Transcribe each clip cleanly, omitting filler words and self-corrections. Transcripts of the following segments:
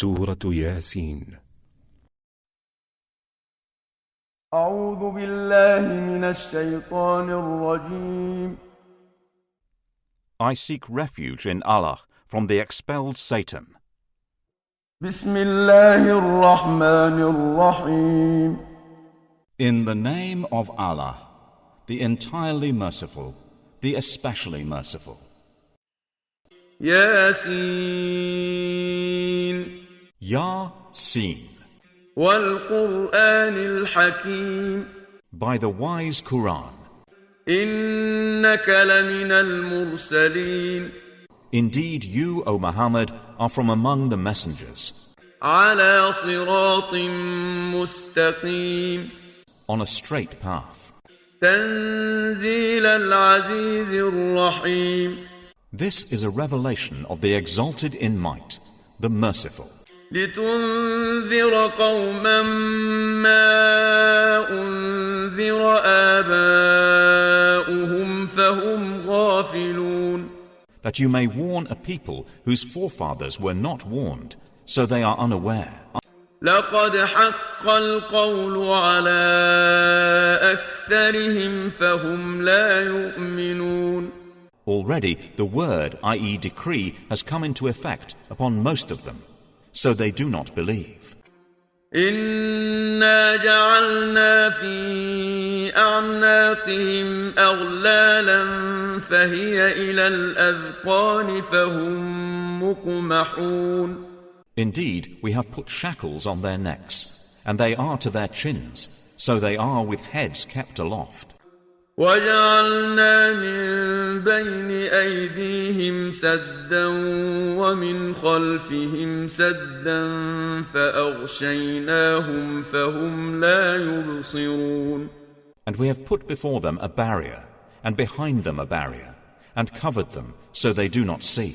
سورة ياسين. أعوذ بالله من الشيطان الرجيم. I seek refuge in Allah from the expelled Satan. بسم الله الرحمن الرحيم. In the name of Allah, the entirely merciful, the especially merciful. ياسين Yasin, والقرآن الحكيم. by the wise Quran. إنك لمن المرسلين. Indeed, you, O Muhammad, are from among the messengers, على صراط مستقيم. on a straight path. تنزيل العزيز الرحيم. This is a revelation of the exalted in might, the merciful, لتنذر قوما ما أنذر آباؤهم فهم غافلون. that you may warn a people whose forefathers were not warned, so they are unaware. لقد حق القول على أكثرهم فهم لا يؤمنون. Already the word, i.e. decree, has come into effect upon most of them, so they do not believe. إنا جعلنا في أعناقهم أغلالا فهي إلى الأذقان فهم مقمحون. Indeed, we have put shackles on their necks, and they are to their chins, so they are with heads kept aloft. وجعلنا من بين أيديهم سدا ومن خلفهم سدا فأغشيناهم فهم لا يبصرون. And we have put before them a barrier, and behind them a barrier, and covered them, so they do not see.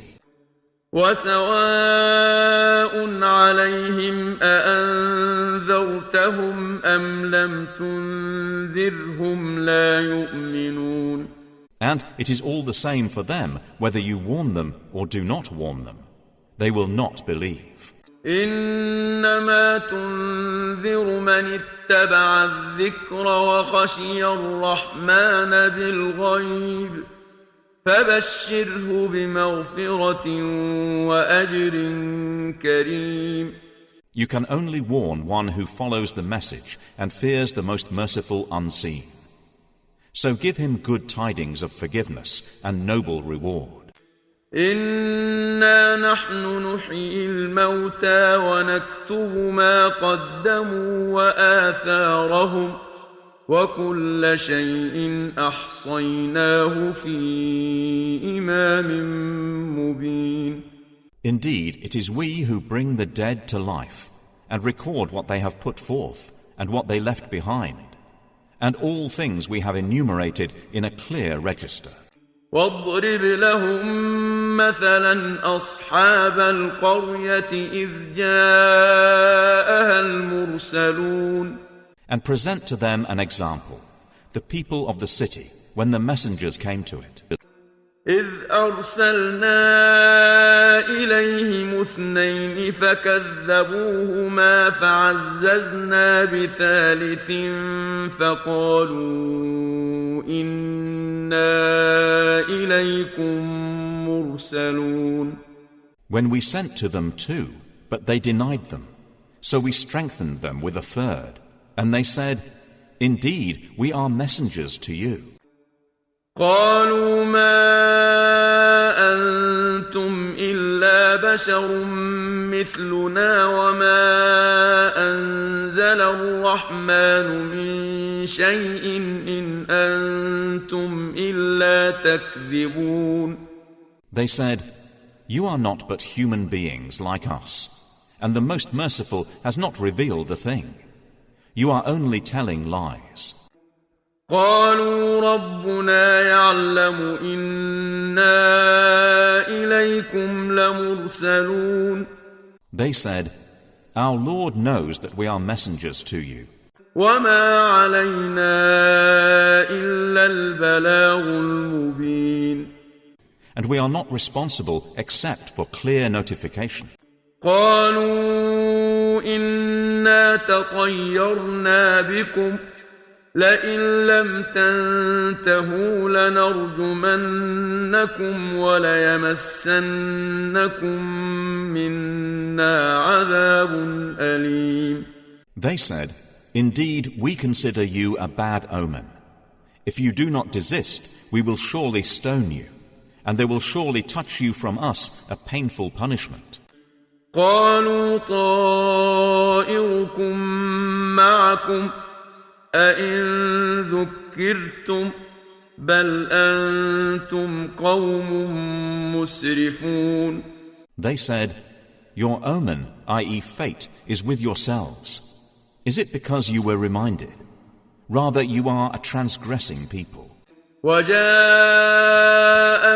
وسواء عليهم أأنذرتهم أم لم تنذرهم لا يؤمنون. And it is all the same for them whether you warn them or do not warn them. They will not believe. إنما تنذر من اتبع الذكر وخشي الرحمن بالغيب فبشره بمغفرة وأجر كريم. You can only warn one who follows the message and fears the most merciful unseen. So give him good tidings of forgiveness and noble reward. إنا نحن نحيي الموتى ونكتب ما قدموا وآثارهم وكل شيء أحصيناه في إمام مبين. Indeed, it is we who bring the dead to life and record what they have put forth and what they left behind, and all things we have enumerated in a clear register. واضرب لهم مثلا أصحاب القرية إذ جاءها المرسلون. And present to them an example, the people of the city, when the messengers came to it. إذ أرسلنا إليهم اثنين فكذبوهما فعززنا بثالث فقالوا إنا إليكم مرسلون. When we sent to them two, but they denied them, so we strengthened them with a third. And they said, Indeed, we are messengers to you. قالوا ما أنتم إلا بشر مثلنا وما أنزل الرحمن من شيء إن أنتم إلا تكذبون. They said, You are not but human beings like us, and the Most Merciful has not revealed a thing. You are only telling lies. قالوا ربنا يعلم إنا إليكم لمرسلون. They said, Our Lord knows that we are messengers to you. وما علينا إلا البلاغ المبين. And we are not responsible except for clear notification. قالوا إنا تطيرنا بكم لئن لم تنتهوا لنرجمنكم وليمسنكم منا عذاب أليم. They said, "Indeed, we consider you a bad omen. If you do not desist, we will surely stone you, and there will surely touch you from us a painful punishment." قالوا طائركم معكم أئن ذكرتم بل أنتم قوم مسرفون. They said, "Your omen, i.e. fate, is with yourselves. Is it because you were reminded? Rather, you are a transgressing people." وجاء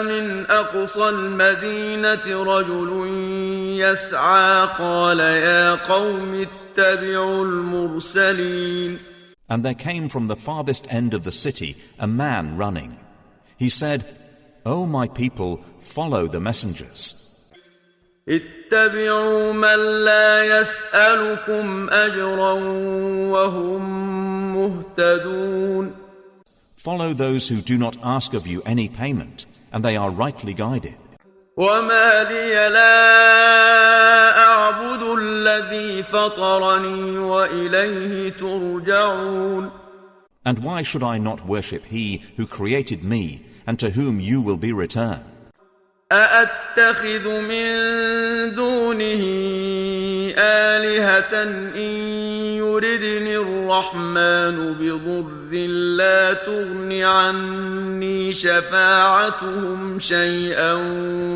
من أقصى المدينة رجل يسعى قال يا قوم اتبعوا المرسلين. And there came from the farthest end of the city a man running. He said, "O my people, follow the messengers. اتبعوا من لا يسألكم أجرا وهم مهتدون. Follow those who do not ask of you any payment, and they are rightly guided." وما لي لا أعبد الذي فطرني وإليه ترجعون. And why should I not worship He who created me, and to whom you will be returned? أأتخذ من دونه آلهة إن يردني الرحمن بضر لا تغن عني شفاعتهم شيئا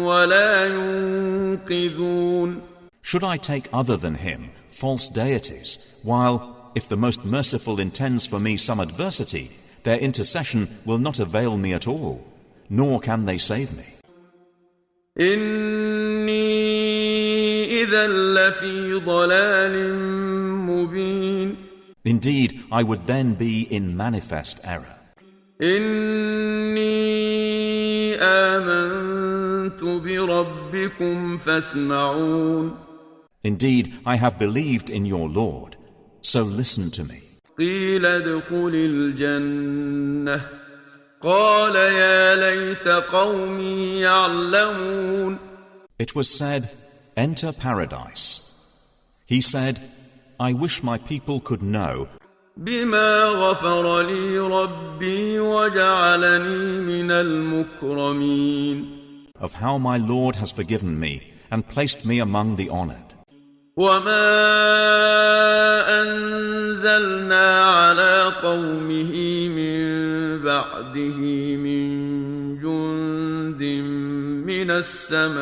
ولا ينقذون. Should I take other than Him false deities, while, if the Most Merciful intends for me some adversity, their intercession will not avail me at all, nor can they save me? إني إذا لفي ضلال مبين. Indeed, I would then be in manifest error. إني آمنت بربكم فاسمعون. Indeed, I have believed in your Lord, so listen to me. قيل ادخل الجنة قال يا ليت قومي يعلمون. It was said, "Enter paradise." He said, "I wish my people could know بما غفر لي ربي وجعلني من المكرمين. of how my Lord has forgiven me and placed me among the honored." وما أنزلنا على قومه من بعده من جند من السماء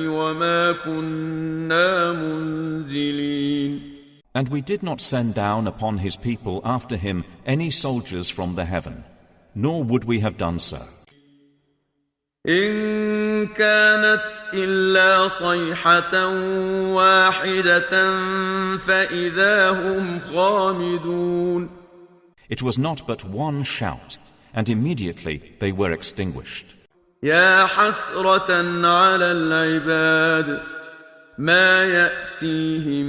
وما كنا منزلين. And we did not send down upon his people after him any soldiers from the heaven, nor would we have done so. إن كانت إلا صيحة واحدة فإذا هم خامدون. It was not but one shout, and immediately they were extinguished. يا حسرة على العباد ما يأتيهم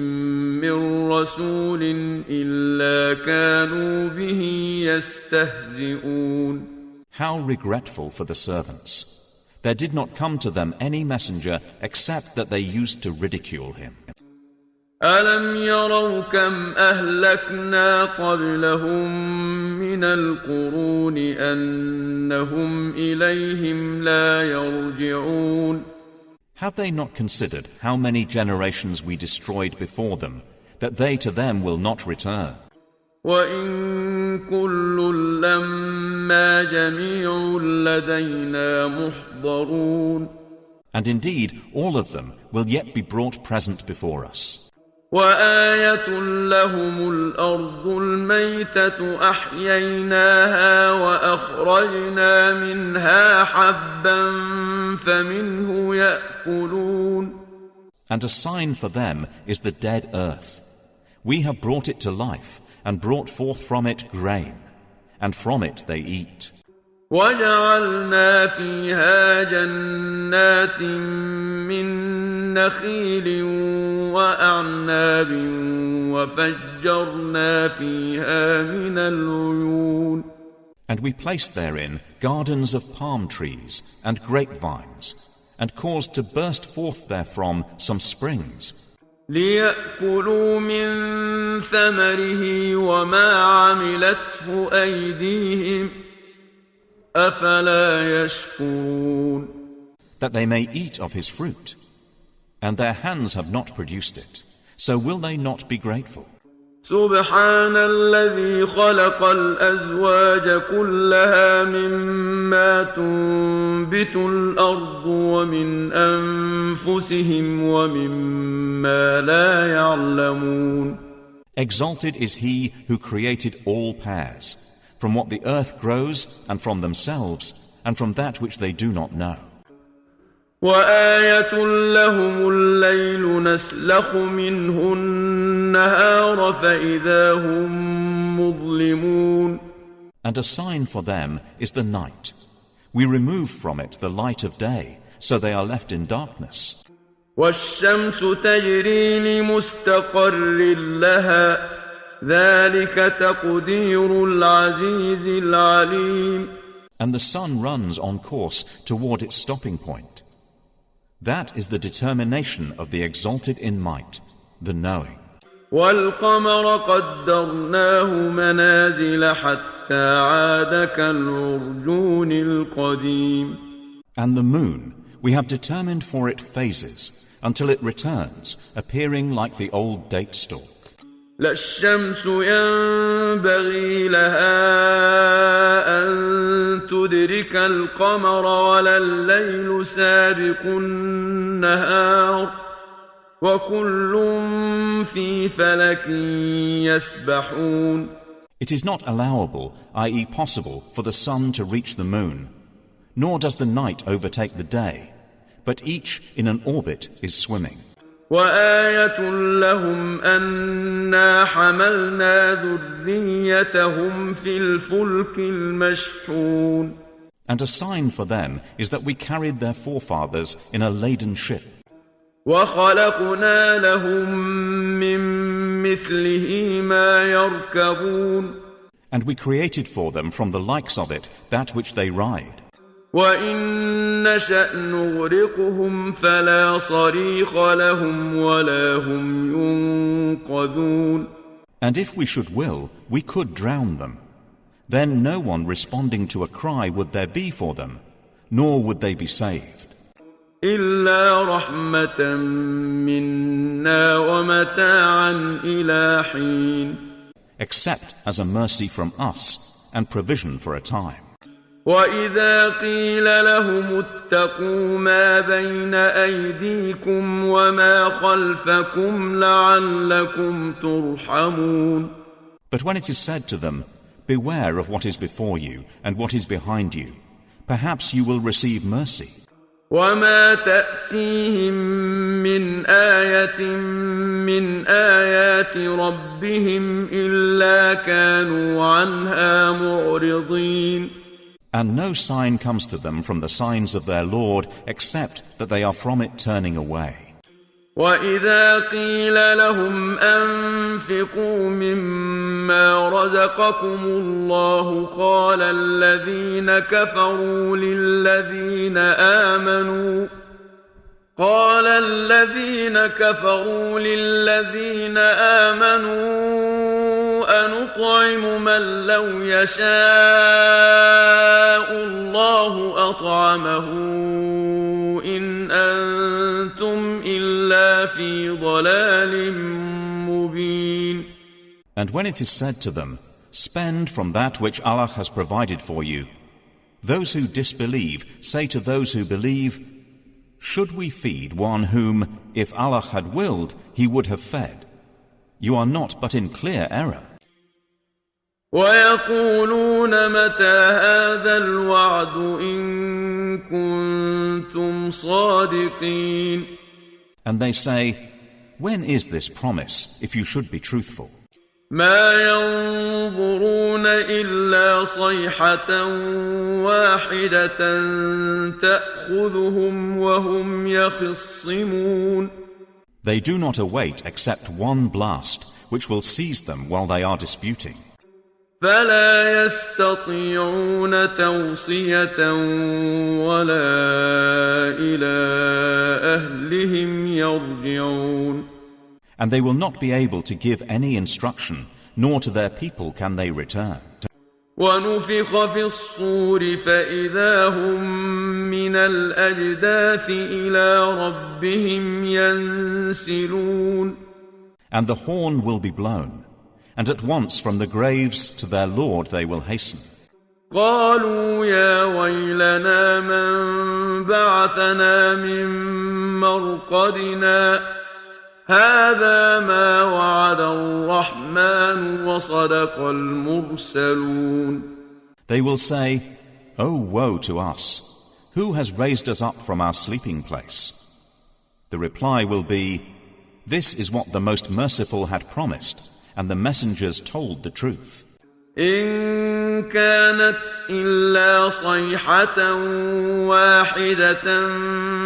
من رسول إلا كانوا به يستهزئون. How regretful for the servants! There did not come to them any messenger except that they used to ridicule him. ألم يروا كم أهلكنا قبلهم من القرون أنهم إليهم لا يرجعون. Have they not considered how many generations we destroyed before them, that they to them will not return? وإن كل لما جميع لدينا محضرون. And indeed, all of them will yet be brought present before us. وآية لهم الأرض الميتة أحييناها وأخرجنا منها حبا فمنه يأكلون. And a sign for them is the dead earth. We have brought it to life and brought forth from it grain, and from it they eat. وجعلنا فيها جنات من نخيل وأعناب وفجرنا فيها من العيون. And we placed therein gardens of palm trees and grapevines, and caused to burst forth therefrom some springs. ليأكلوا من ثمره وما عملته أيديهم أفلا يشكرون. That they may eat of his fruit, and their hands have not produced it, so will they not be grateful? سبحان الذي خلق الأزواج كلها مما تنبت الأرض ومن أنفسهم ومما لا يعلمون. Exalted is he who created all pairs, from what the earth grows and from themselves and from that which they do not know. وآية لهم الليل نسلخ منه النهار فإذا هم مظلمون. And a sign for them is the night. We remove from it the light of day, so they are left in darkness. والشمس تجري لمستقر لها ذلك تقدير العزيز العليم. And the sun runs on course toward its stopping point. That is the determination of the exalted in might, the knowing. والقمر قدرناه منازل حتى عاد كالعرجون القديم. And the moon we have determined for it phases, until it returns, appearing like the old date stalk. لا الشمس ينبغي لها أن تدرك القمر ولا الليل سابق النهار وكل في فلك يسبحون. It is not allowable, i.e. possible, for the sun to reach the moon, nor does the night overtake the day, but each in an orbit is swimming. وآية لهم أنا حملنا ذريتهم في الفلك المشحون. And a sign for them is that we carried their forefathers in a laden ship. وخلقنا لهم من مثله ما يركبون. And we created for them from the likes of it that which they ride. وإن نشأ نغرقهم فلا صريخ لهم ولا هم ينقذون. And if we should will, we could drown them. Then no one responding to a cry would there be for them, nor would they be saved. إلا رحمة منا ومتاعا إلى حين. Except as a mercy from us and provision for a time. وإذا قيل لهم اتقوا ما بين أيديكم وما خلفكم لعلكم ترحمون. But when it is said to them, beware of what is before you and what is behind you, perhaps you will receive mercy. وما تأتيهم من آية من آيات ربهم إلا كانوا عنها معرضين. And no sign comes to them from the signs of their Lord except that they are from it turning away. وإذا قيل لهم أنفقوا مما رزقكم الله قال الذين كفروا للذين آمنوا أنطعم من لو يشاء الله أطعمه إن أنتم إلا في ضلال مبين. And when it is said to them, spend from that which Allah has provided for you, those who disbelieve say to those who believe, should we feed one whom, if Allah had willed, he would have fed? You are not but in clear error. ويقولون متى هذا الوعد إن كنتم صادقين. And they say, when is this promise, if you should be truthful? ما ينظرون إلا صيحة واحدة تأخذهم وهم يخصمون. They do not await except one blast, which will seize them while they are disputing. فلا يستطيعون توصية ولا إلى أهلهم يرجعون. And they will not be able to give any instruction, nor to their people can they return. ونفخ في الصور فإذا هم من الأجداث إلى ربهم ينسلون. And the horn will be blown, and at once from the graves to their Lord they will hasten. قالوا يا ويلنا من بعثنا من مرقدنا هذا ما وعد الرحمن وصدق المرسلون. They will say, "Oh, woe to us! Who has raised us up from our sleeping place?" The reply will be, "This is what the Most Merciful had promised, and the messengers told the truth." إن كانت إلا صيحة واحدة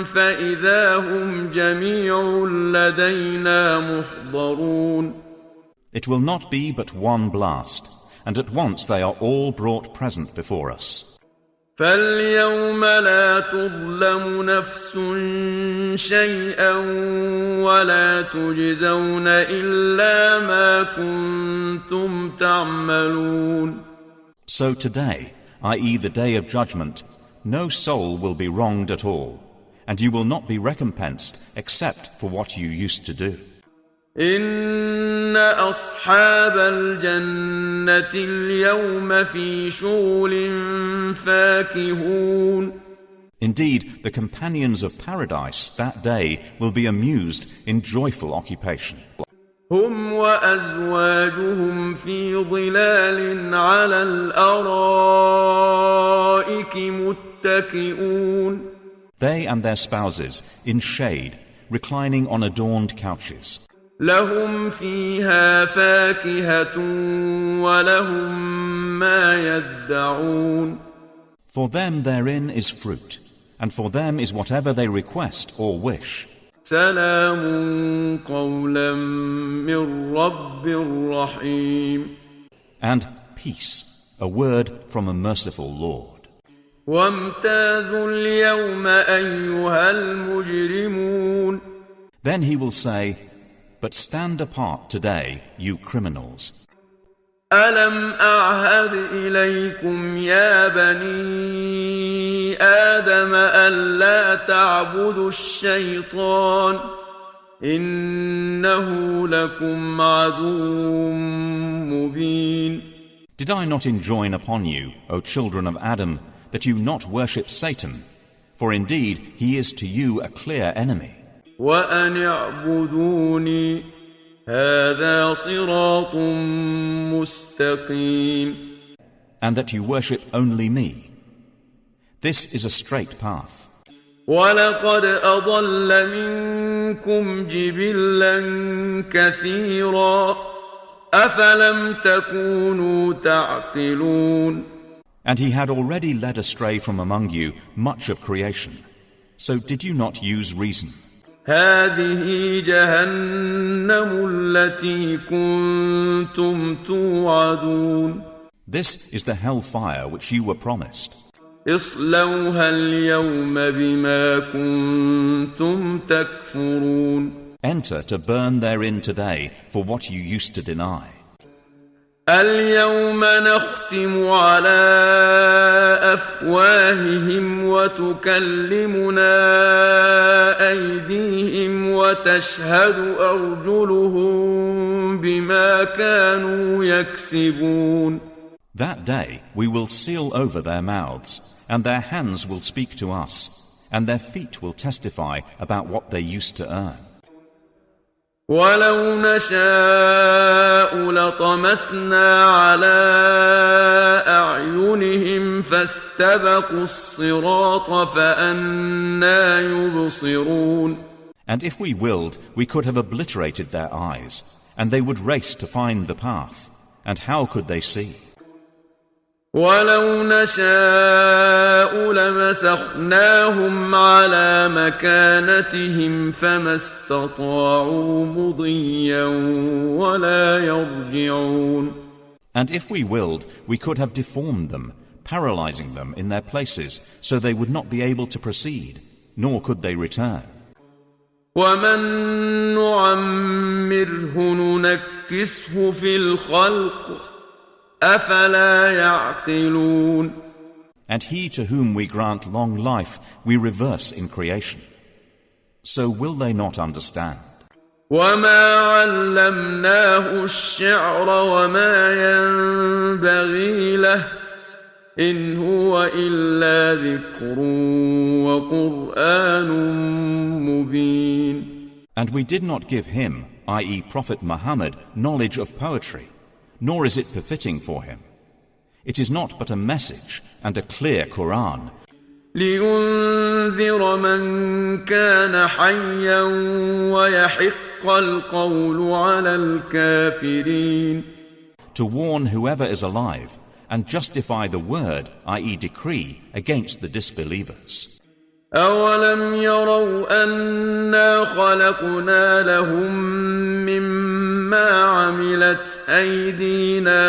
فإذا هم جميع لدينا محضرون. It will not be but one blast, and at once they are all brought present before us. فاليوم لا تظلم نفس شيئا ولا تجزون إلا ما كنتم تعملون. So today, i.e. the day of judgment, no soul will be wronged at all, and you will not be recompensed except for what you used to do. إن أصحاب الجنة اليوم في شغل فاكهون. Indeed, the companions of paradise that day will be amused in joyful occupation. هم وأزواجهم في ظلال على الأرائك متكئون. They and their spouses, in shade, reclining on adorned couches. لهم فيها فاكهة ولهم ما يدعون. For them therein is fruit, and for them is whatever they request or wish. سلام قولا من رب رحيم. And peace, a word from a merciful Lord. وامتازوا اليوم أيها المجرمون. Then he will say, "But stand apart today, you criminals. ألم أعهد إليكم يا بني آدم ألا تعبدوا الشيطان إنه لكم عدو مبين. Did I not enjoin upon you, O children of Adam, that you not worship Satan? For indeed he is to you a clear enemy. وأن اعبدوني هذا صراط مستقيم. And that you worship only me. This is a straight path. ولقد أضل منكم جبلا كثيرا أفلم تكونوا تعقلون. And he had already led astray from among you much of creation. So did you not use reason? هذه جهنم التي كنتم توعدون. This is the hellfire which you were promised. اصلوها اليوم بما كنتم تكفرون. Enter to burn therein today for what you used to deny. اليوم نختم على أفواههم وتكلمنا أيديهم وتشهد أرجلهم بما كانوا يكسبون. That day we will seal over their mouths, and their hands will speak to us, and their feet will testify about what they used to earn. ولو نشاء لطمسنا على أعينهم فاستبقوا الصراط فأنى يبصرون. And if we willed, we could have obliterated their eyes, and they would race to find the path. And how could they see? ولو نشاء لمسخناهم على مكانتهم فما استطاعوا مضيا ولا يرجعون. And if we willed, we could have deformed them, paralyzing them in their places, so they would not be able to proceed, nor could they return. ومن نعمره ننكسه في الخلق أفلا يعقلون. And he to whom we grant long life, we reverse in creation. So will they not understand? وما علمناه الشعر وما ينبغي له إن هو إلا ذكر وقرآن مبين. And we did not give him, i.e. Prophet Muhammad, knowledge of poetry, nor is it befitting for him. It is not but a message and a clear Quran. لينذر من كان حيا ويحق القول على الكافرين. To warn whoever is alive and justify the word, i.e. decree, against the disbelievers. أولم يروا أنا خلقنا لهم مما عملت أيدينا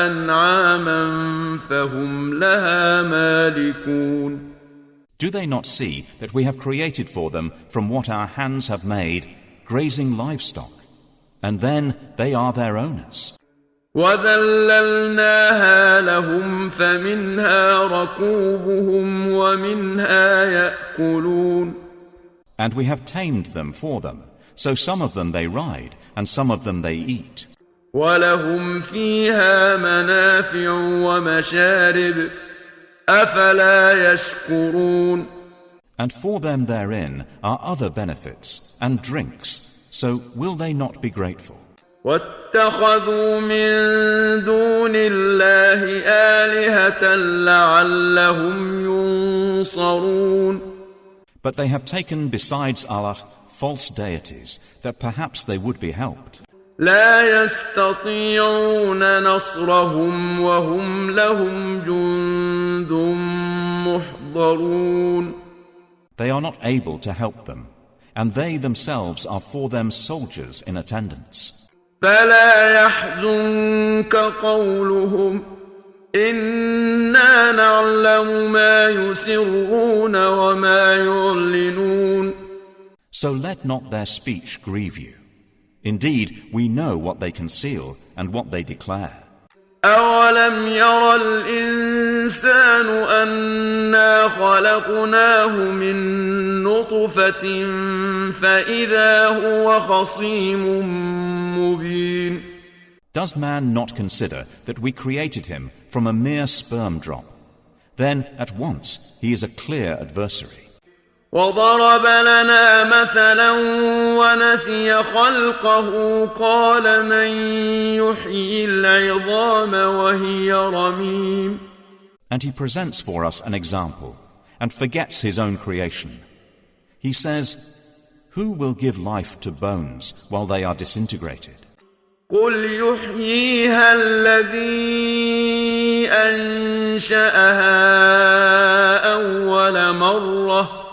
أنعاما فهم لها مالكون. Do they not see that we have created for them from what our hands have made grazing livestock, and then they are their owners? وَذَلَّلْنَاهَا لَهُمْ فَمِنْهَا رَكُوبُهُمْ وَمِنْهَا يَأْكُلُونَ. And we have tamed them for them, so some of them they ride, and some of them they eat. وَلَهُمْ فِيهَا مَنَافِعُ وَمَشَارِبُ أَفَلَا يَشْكُرُونَ. And for them therein are other benefits and drinks, so will they not be grateful? وَاتَّخَذُوا مِن دُونِ اللَّهِ آلِهَةً لَعَلَّهُمْ يُنصَرُونَ. But they have taken besides Allah false deities, that perhaps they would be helped. لا يستطيعون نصرهم وهم لهم جند محضرون. They are not able to help them, and they themselves are for them soldiers in attendance. فلا يحزنك قولهم إنا نعلم ما يسرون وما يعلنون. So let not their speech grieve you. Indeed, we know what they conceal and what they declare. أولم ير الإنسان أنا خلقناه من نطفة فإذا هو خصيم مبين. Does man not consider that we created him from a mere sperm drop? Then at once he is a clear adversary. وضرب لنا مثلا ونسي خلقه قال من يحيي العظام وهي رميم. And he presents for us an example and forgets his own creation. He says, who will give life to bones while they are disintegrated? قل يحييها الذي أنشأها أول مرة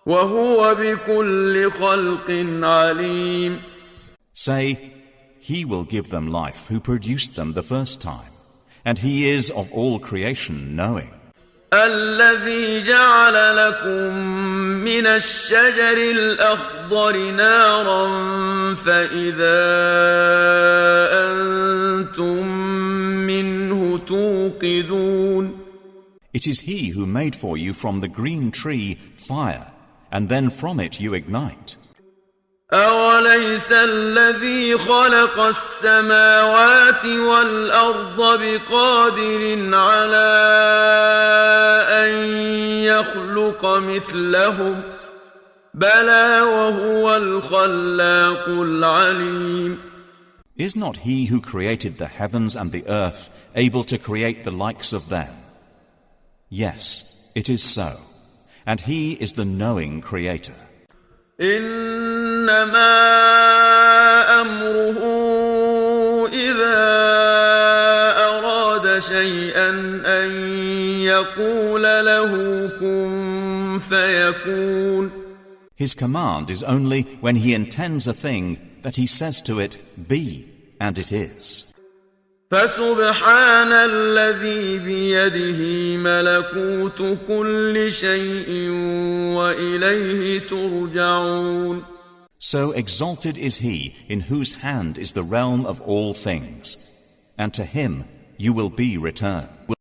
وَهُوَ بِكُلِّ خَلْقٍ عَلِيمٌ. Say, he will give them life who produced them the first time, and he is of all creation knowing. الذي جعل لكم من الشجر الأخضر نارا فإذا أنتم منه توقدون. It is he who made for you from the green tree fire, and then from it you ignite. أوليس الذي خلق السماوات والأرض بقادر على أن يخلق مثلهم بلى وهو الخلاق العليم. Is not he who created the heavens and the earth able to create the likes of them? Yes, it is so. and He is the knowing Creator. إنما أمره إذا أراد شيئا أن يقول له كن فيكون. His command is only when He intends a thing that He says to it, be, and it is. فسبحان الذي بيده ملكوت كل شيء وإليه ترجعون. So exalted is He in whose hand is the realm of all things, and to Him you will be returned.